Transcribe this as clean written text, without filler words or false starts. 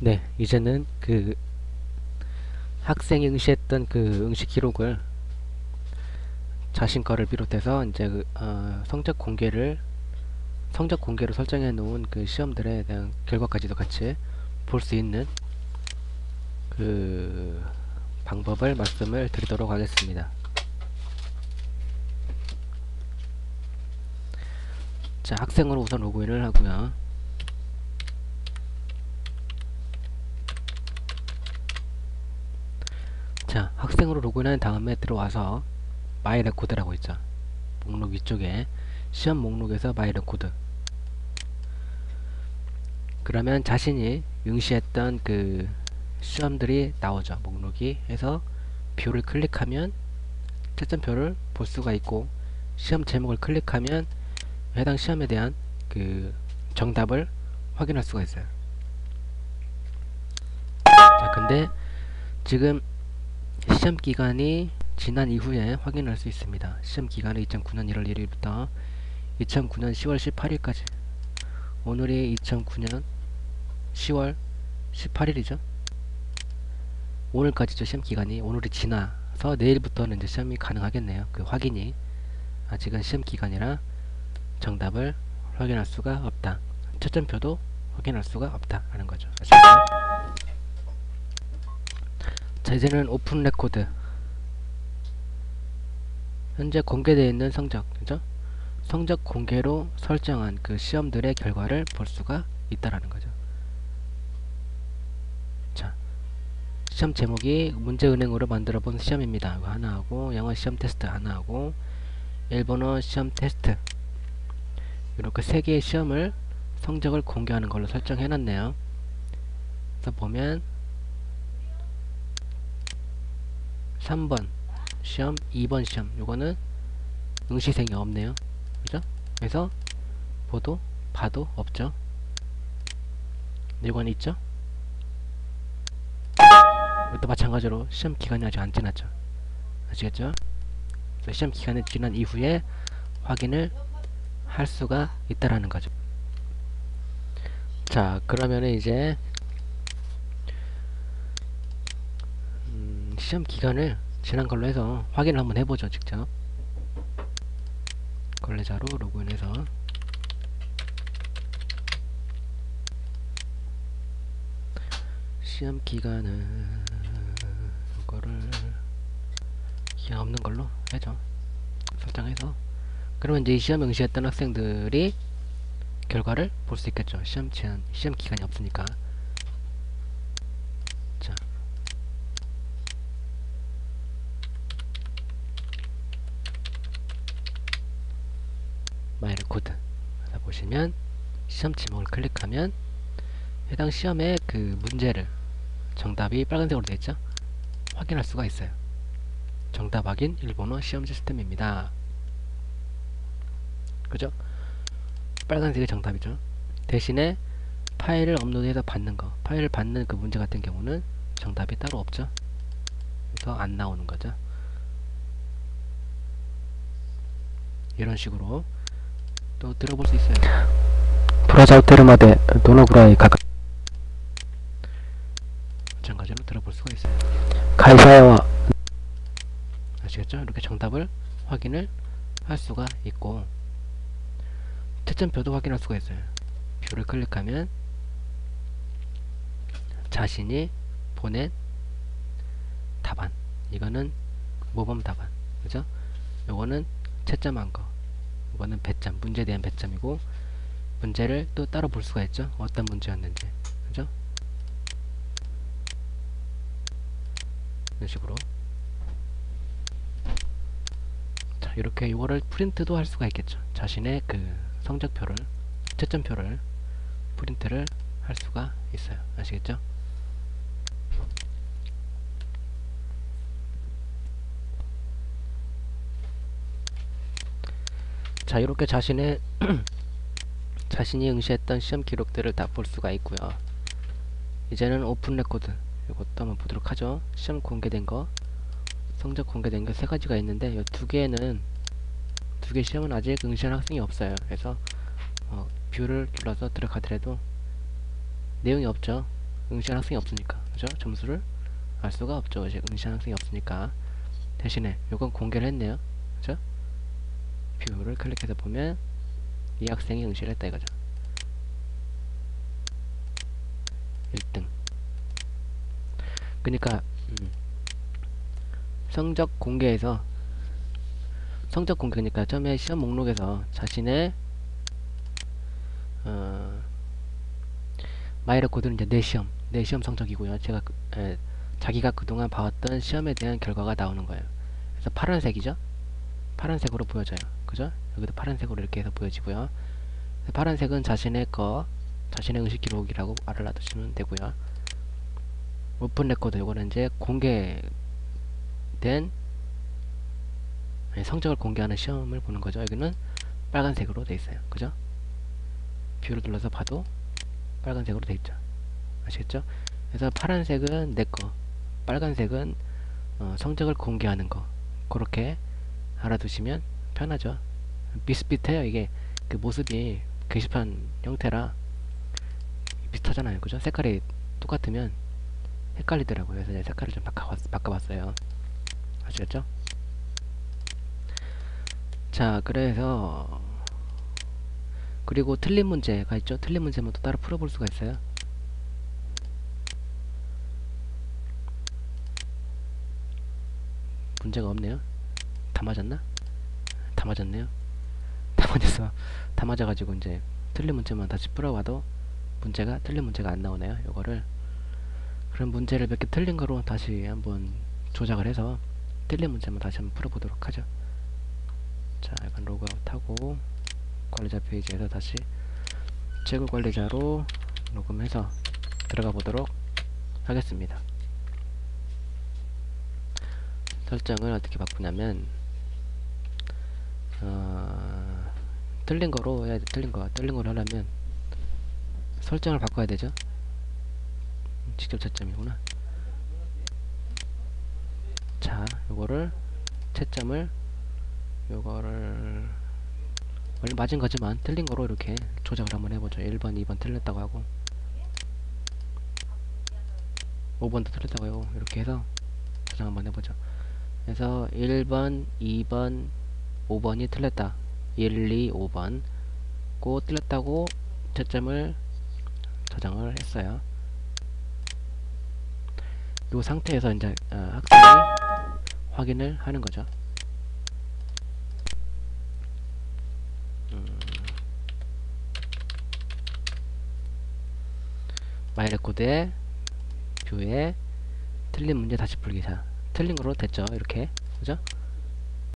네, 이제는 그 학생이 응시했던 그 응시 기록을 자신 거를 비롯해서 이제 성적 공개로 설정해 놓은 그 시험들에 대한 결과까지도 같이 볼 수 있는 그 방법을 말씀을 드리도록 하겠습니다. 자, 학생으로 우선 로그인을 하고요. 자, 학생으로 로그인한 다음에 들어와서 마이 레코드라고 있죠. 목록 위쪽에 시험 목록에서 마이 레코드. 그러면 자신이 응시했던 그 시험들이 나오죠. 목록이 해서 뷰를 클릭하면 채점표를 볼 수가 있고, 시험 제목을 클릭하면 해당 시험에 대한 그 정답을 확인할 수가 있어요. 자, 근데 지금 시험 기간이 지난 이후에 확인할 수 있습니다. 시험 기간은 2009년 1월 1일부터 2009년 10월 18일까지. 오늘이 2009년 10월 18일이죠. 오늘까지죠. 시험 기간이. 오늘이 지나서 내일부터는 이제 시험이 가능하겠네요. 그 확인이. 아직은 시험 기간이라 정답을 확인할 수가 없다. 채점표도 확인할 수가 없다 라는 거죠. 아시겠죠? 자, 이제는 오픈 레코드. 현재 공개되어 있는 성적, 그죠? 성적 공개로 설정한 그 시험들의 결과를 볼 수가 있다라는 거죠. 자, 시험 제목이 문제은행으로 만들어 본 시험입니다. 이거 하나 하고, 영어 시험 테스트 하나 하고, 일본어 시험 테스트. 이렇게 세 개의 시험을 성적을 공개하는 걸로 설정해 놨네요. 그래서 보면 3번 시험, 2번 시험, 요거는 응시생이 없네요. 그죠? 그래서 봐도 없죠. 이건 있죠? 이것도 마찬가지로 시험 기간이 아직 안 지났죠. 아시겠죠? 시험 기간이 지난 이후에 확인을 할 수가 있다라는 거죠. 자, 그러면은 이제 시험 기간을 지난 걸로 해서 확인을 한번 해보죠. 직접 걸레자로 로그인해서 시험 기간은 이거를 기간 없는 걸로 해줘. 설정해서 그러면 이제 이 시험 응시했던 학생들이 결과를 볼 수 있겠죠. 시험 기간이 없으니까. 자, 마이 레코드 보시면 시험 제목을 클릭하면 해당 시험의 그 문제를 정답이 빨간색으로 되어 있죠. 확인할 수가 있어요. 정답 확인 일본어 시험 시스템입니다. 그죠? 빨간색이 정답이죠. 대신에 파일을 업로드해서 받는 거, 파일을 받는 그 문제 같은 경우는 정답이 따로 없죠. 그래서 안 나오는 거죠. 이런 식으로 또 들어볼 수 있어요. 브라자우테르마데 도노구라이 가까 마찬가지로 들어볼 수가 있어요. 가이사야와 아시겠죠? 이렇게 정답을 확인을 할 수가 있고, 채점표도 확인할 수가 있어요. 뷰를 클릭하면 자신이 보낸 답안, 이거는 모범 답안, 그죠? 요거는 채점한 거, 이거는 배점, 문제에 대한 배점이고, 문제를 또 따로 볼 수가 있죠. 어떤 문제였는지, 그죠? 이런 식으로. 자, 이렇게 이거를 프린트도 할 수가 있겠죠. 자신의 그 성적표를, 채점표를 프린트를 할 수가 있어요. 아시겠죠? 자, 이렇게 자신이 응시했던 시험 기록들을 다 볼 수가 있고요. 이제는 오픈 레코드, 이것도 한번 보도록 하죠. 시험 공개된 거, 성적 공개된 게 세 가지가 있는데, 이 두 개 시험은 아직 응시한 학생이 없어요. 그래서 뷰를 눌러서 들어가더라도 내용이 없죠. 응시한 학생이 없으니까. 그죠? 점수를 알 수가 없죠. 이제 응시한 학생이 없으니까. 대신에 요건 공개를 했네요. 그죠? 뷰를 클릭해서 보면 이 학생이 응시를 했다 이거죠. 1등. 그러니까 성적 공개에서 성적 공개니까 처음에 시험 목록에서 자신의 마이너코드는 이제 내 시험 성적이고요. 자기가 그동안 봐왔던 시험에 대한 결과가 나오는 거예요. 그래서 파란색이죠. 파란색으로 보여져요. 그죠? 여기도 파란색으로 이렇게 해서 보여지고요. 파란색은 자신의 응시 기록이라고 알아두시면 되고요. 오픈 레코드, 요거는 이제 공개된 성적을 공개하는 시험을 보는 거죠. 여기는 빨간색으로 돼 있어요. 그죠? 뷰를 눌러서 봐도 빨간색으로 돼 있죠. 아시겠죠? 그래서 파란색은 내 거, 빨간색은 성적을 공개하는 거. 그렇게 알아두시면 편하죠. 비슷비슷해요. 이게 그 모습이 게시판 형태라 비슷하잖아요. 그죠? 색깔이 똑같으면 헷갈리더라고요. 그래서 제가 색깔을 좀 바꿔봤어요. 아시겠죠? 자, 그래서 그리고 틀린 문제가 있죠. 틀린 문제만 또 따로 풀어볼 수가 있어요. 문제가 없네요. 다 맞았나? 다 맞았네요. 다 맞아가지고 이제 틀린 문제만 다시 풀어봐도 틀린 문제가 안 나오네요. 요거를 그럼 문제를 몇 개 틀린 거로 다시 한번 조작을 해서 틀린 문제만 다시 한번 풀어보도록 하죠. 자, 이건 로그아웃하고 관리자 페이지에서 다시 채굴 관리자로 녹음해서 들어가 보도록 하겠습니다. 설정을 어떻게 바꾸냐면 틀린 거로 해야 돼. 틀린 거로 하려면 설정을 바꿔야 되죠. 직접 채점이구나. 자, 요거를 원래 맞은 거지만 틀린 거로 이렇게 조작을 한번 해보죠. 1번, 2번 틀렸다고 하고 5번도 틀렸다고 하고 이렇게 해서 조작 한번 해보죠. 그래서 1번, 2번, 5번이 틀렸다. 1, 2, 5번 고 틀렸다고 채점을 저장을 했어요. 이 상태에서 이제 학생이 확인을 하는 거죠. 마이레코드에 뷰에 틀린 문제 다시 풀기. 자, 틀린 거로 됐죠. 이렇게 그죠?